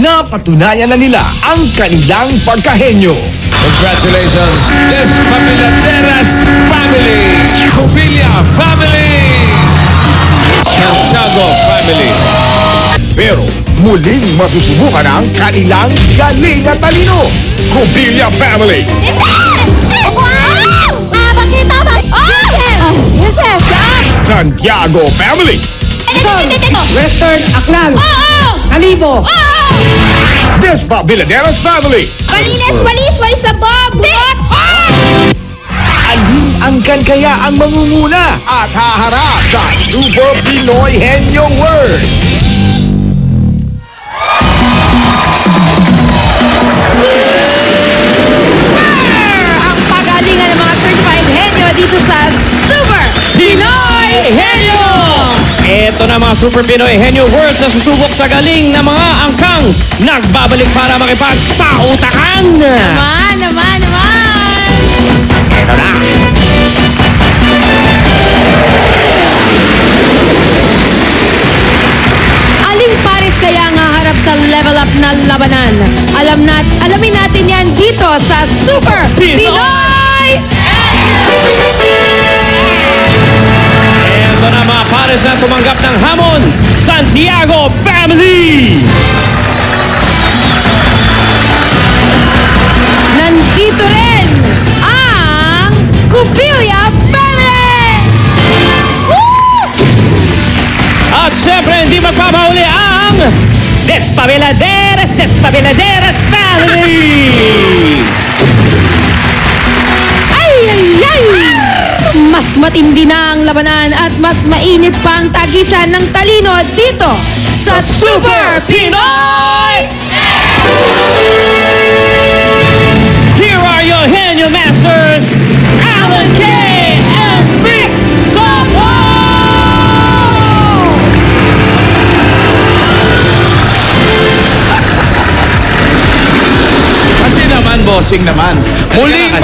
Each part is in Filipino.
napatunayan na nila ang kanilang pagkahenyo. Congratulations, Des Papiladeras family, Cubilla family, Santiago family. Pero muling masusubukan ang kanilang galing at talino. Cubilla family, Wow! Pakita ba? Yes, sir. Santiago family, Western Aklan. Kalibo. Des Papiladeras family. Walis na po! Buot! Alin ang kaya ang mangunguna at haharap sa Super Pinoy Henyo Word? Ang pagalingan ng mga certified henyo dito sa Super Pinoy Henyo! Ito na mga Super Pinoy Henyo Words na susubok sa galing ng mga angkang nagbabalik para makipagpautakan! Naman! Ito na! Aling pares kaya ang haharap sa level up na labanan? Alamin natin yan dito sa Super Pinoy! Ito na mga pares na tumanggap ng hamon, Santiago Family! Nandito rin ang Cubilla Family! Woo! At syempre, hindi magpapahuli ang Despabiladeras Family! Ay! Mas matindi na ang labanan at mas mainit pa ang tagisan ng talino dito sa Super Pinoy! Here are your Henyo Masters, Alan K. and Vic Sopo! Kasi naman, bossing naman. Muling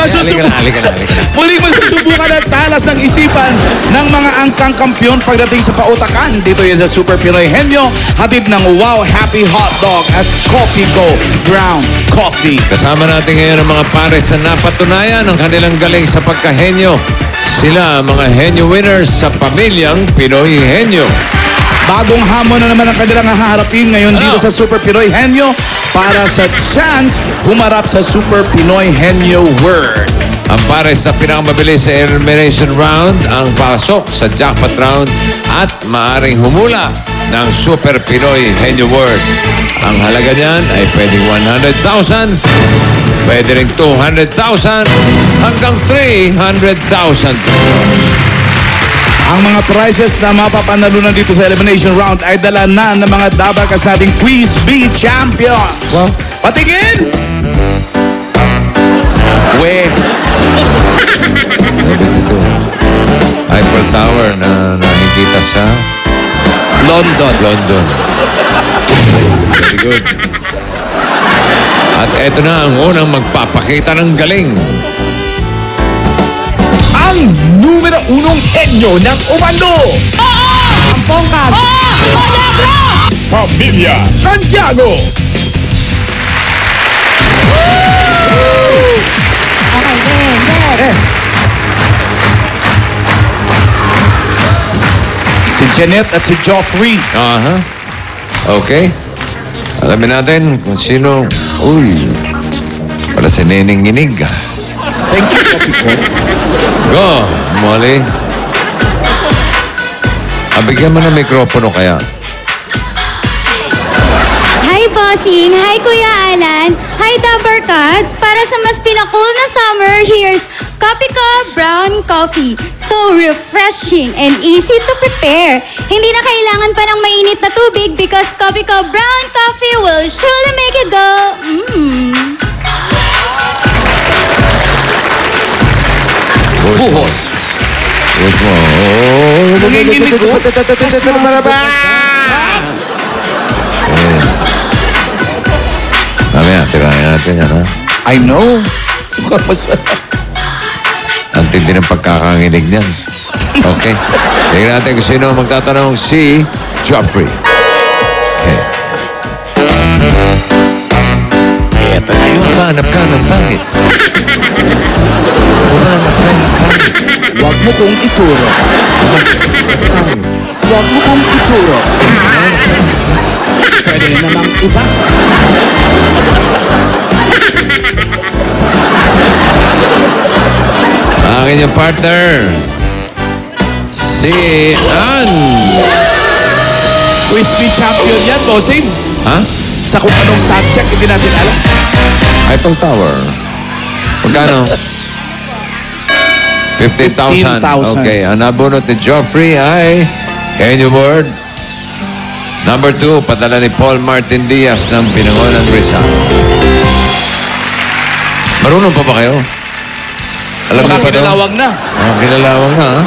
masusubukan at talas ng isipan ng mga angkang kampiyon pagdating sa pautakan. Dito yan sa Super Pinoy Henyo, hatid ng Wow Happy Hot Dog at Coffee Go Ground Coffee. Kasama natin ngayon ang mga pares na napatunayan ang kanilang galing sa pagkahenyo. Sila ang mga henyo winners sa pamilyang Pinoy Henyo. Bagong hamon na naman ang kanilang haharapin ngayon dito sa Super Pinoy Henyo para sa chance humarap sa Super Pinoy Henyo World. Ang pares na pinakamabilis sa elimination round ang pasok sa jackpot round at maaring humula ng Super Pinoy Henyo World. Ang halaga niyan ay pwedeng 100,000, pwede rin 200,000 hanggang 300,000 pesos. Ang mga prizes na mapapanalunan dito sa elimination round ay dala na ng mga dabakas nating Quiz Bee Champions. Wow. Patingin! Eiffel Tower na nakikita sa London. Very good. At eto na ang unang magpapakita ng galing. Ang numero 1 henyo ng Umando, Ang Pongkag. Pamilya Santiago. Okay, then. Si Jeanette at si Joffrey. Aha. Okay. Alamin natin kung sino. Uy. Wala si Neneng Inig. Thank you, Coffee Co. Go, Molly. Bigyan mo ng mikropono kaya. Hi, Bossing! Hi, Kuya Alan! Hi, Dapper Cats! Para sa mas pinakul na summer, here's Kopiko Brown Coffee. So refreshing and easy to prepare. Hindi na kailangan pa ng mainit na tubig because Kopiko Brown Coffee will surely make you go, Buhos. Wait mo. Nanginginig ko. Mamaya, tirahin natin yan, ha? I know. Ang tindi ng pagkakanginig niyan. Okay. Tingnan natin kung sino magtatanong. Si Joffrey. Okay. Eto na yun. Humanap ka ng pangit. Humanap ka ng pangit. Huwag mo kong ituro. Huwag mo kong ituro. Pwede namang iba. Ang inyong partner, si Ann. Crispy champion yan, bossing. Ha? Sa kung anong subject, hindi natin alam. Eiffel Tower. Magkano? 15,000. 15,000. Okay, ang nabunot ni Joffrey ay Henyo Word. Number 2, padala ni Paul Martin Diaz ng Pinangonan Rizal. Marunong pa ba kayo? Alam niyo pa daw? Kinalawag na. Kinalawang na, ha?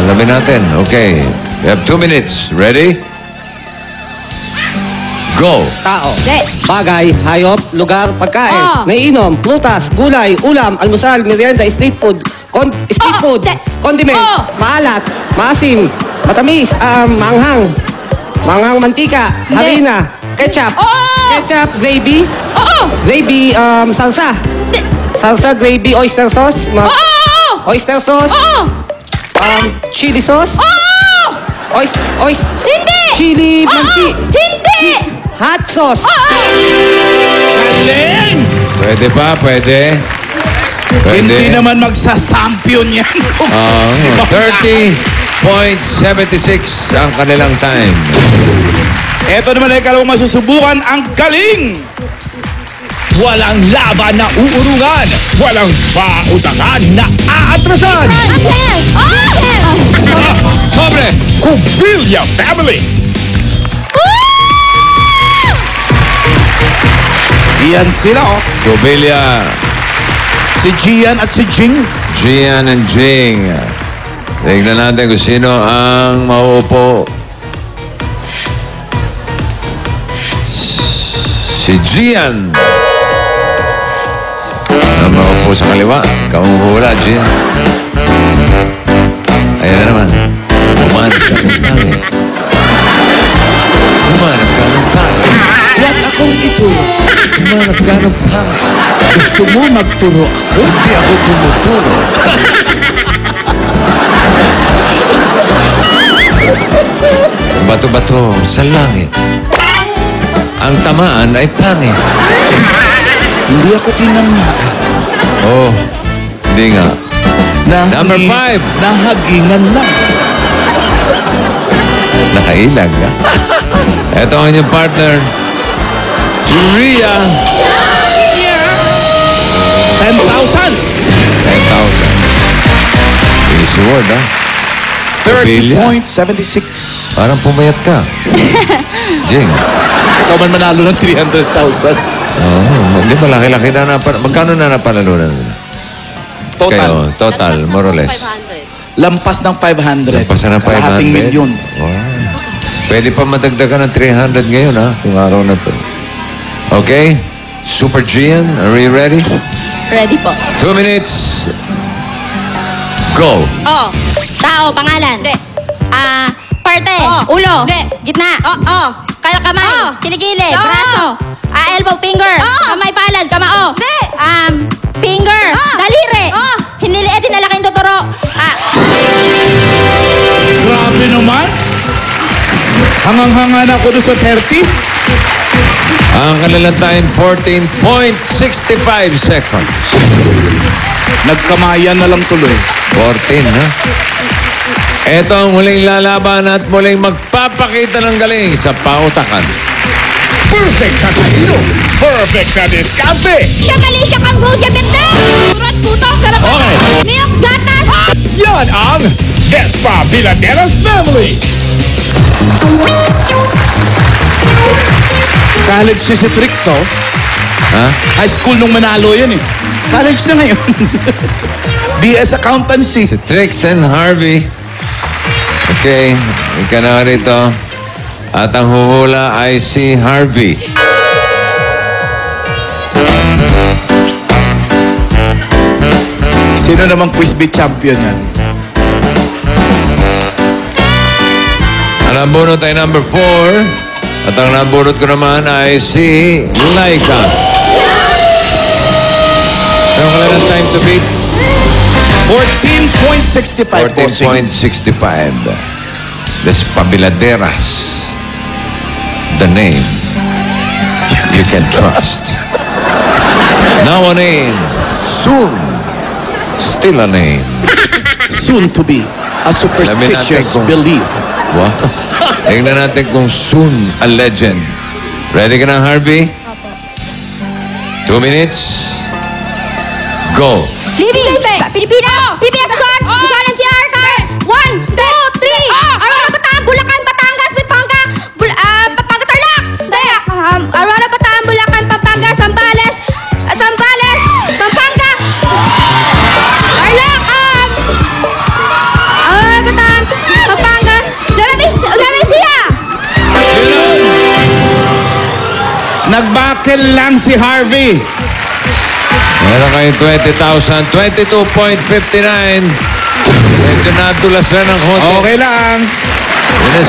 Alamin natin. Okay. We have 2 minutes. Ready? Go. Tao. De. Bagay, hayop, lugar, pagkain. Naiinom, prutas, gulay, ulam, almusal, merienda, street food. Street food. Condiment. Maalat, maasim, matamis, manghang. Manghang mantika, harina, ketchup. Ketchup, gravy. Gravy, salsa. Salsa, gravy, oyster sauce. Oyster sauce. Chili sauce. Hindi! Chili mansi. Hindi! Hot sauce. Galing! Pwede pa, pwede. Hindi naman magsasampion yan. 30.76 ang kanilang time. Ito naman ay kalawang masusubukan ang galing! Walang laban na uurungan. Walang pautakan na aatrasan. Sobre! Cubilla Family. Iyan sila, oh. Cubilla, Si Gian at si Jing. Gian and Jing. Tignan natin kung sino ang mauupo. Si Gian. Ang mauupo sa kaliwa. Kamuhula, Gian. Ayan na naman. Humanap ka ng pangit. Humanap ka ng pangit. Huwag akong ituro. Humanap ka ng pangit. Gusto mo magturo ako? Hindi ako tumuturo. Bato-bato sa langit. Ang tamaan ay pangit. Hindi ako tinamaan. Oh, hindi nga. Number 5. Nahagingan lang. Nakailag ka. Ito ang inyong partner. Si Rhea. 10,000. 10,000. Easy word, ha? Cubilla. 30.76. Parang pumayat ka. Jing. Ikaw man manalo ng 300,000. Hindi ba laki-laki na magkano na napanalunan nila? Total. Kayo, total, more or less. Lampas ng 500. Lampas na ng 500. Kalahating milyon. Wow. Pwede pa madagdagan ng 300 ngayon, ha? Kung araw na to. Okay? Super Gian, are you ready? Ready po. 2 minutes. Go. Tao, pangalan. Hindi. Parte. Ulo. Hindi. Gitna. Kamay. Kilikili. Braso. Elbow, finger. Kamay, palad. Kamao. Hindi. Finger. Daliri. Hiniliit, hinalaking tuturo. Grabe naman. Hangang-hanga na ako doon sa 30. Ang kanilang time, 14.65 seconds. Nagkamayan na lang tuloy. 14, ha? Ito ang muling lalaban at muling magpapakita ng galing sa pautakan. Perfect sa kanino. Perfect sa diskarte. Siya mali siya kang go, Jabete! Surat, putong, karapan. Okay. Milk, gatas. Yan ang Despa Villaneras Family. College siya si Trix, oh. Ha? High school nung manalo yan, eh. College na ngayon. BS Accountancy. Si Trix and Harvey. Okay, ika na rito. At ang huhula ay si Harvey. Sino namang quiz bee champion yan? Ang bunot ay number 4. At ang nabunot ko naman ay si Laika. Pero wala ng time to beat. 14.65 bossing. 14.65. Despabiladeras. The name you can trust. Now a name. Soon. Still a name. Soon to be a superstitious belief. Wow. Tingnan natin kung soon a legend. Ready ka na, Harvey? 2 minutes. Go. Pilipinas! Pilipinas, Luzon! Luzon, NCR, Car! 1, 2, 3! Aurora, Bataan, Bulacan, Batangas, Pampanga, Pampanga, Tarlac! Aurora, Bataan, Bulacan, Pampanga, Zambales, Pampanga, Tarlac, Aurora, Bataan, Pampanga, Nueva Ecija! Nagbakel lang si Harvey. Meron kayong 20,000. 22.59. Medyo natulas na ng konti. Okay lang. Yun ang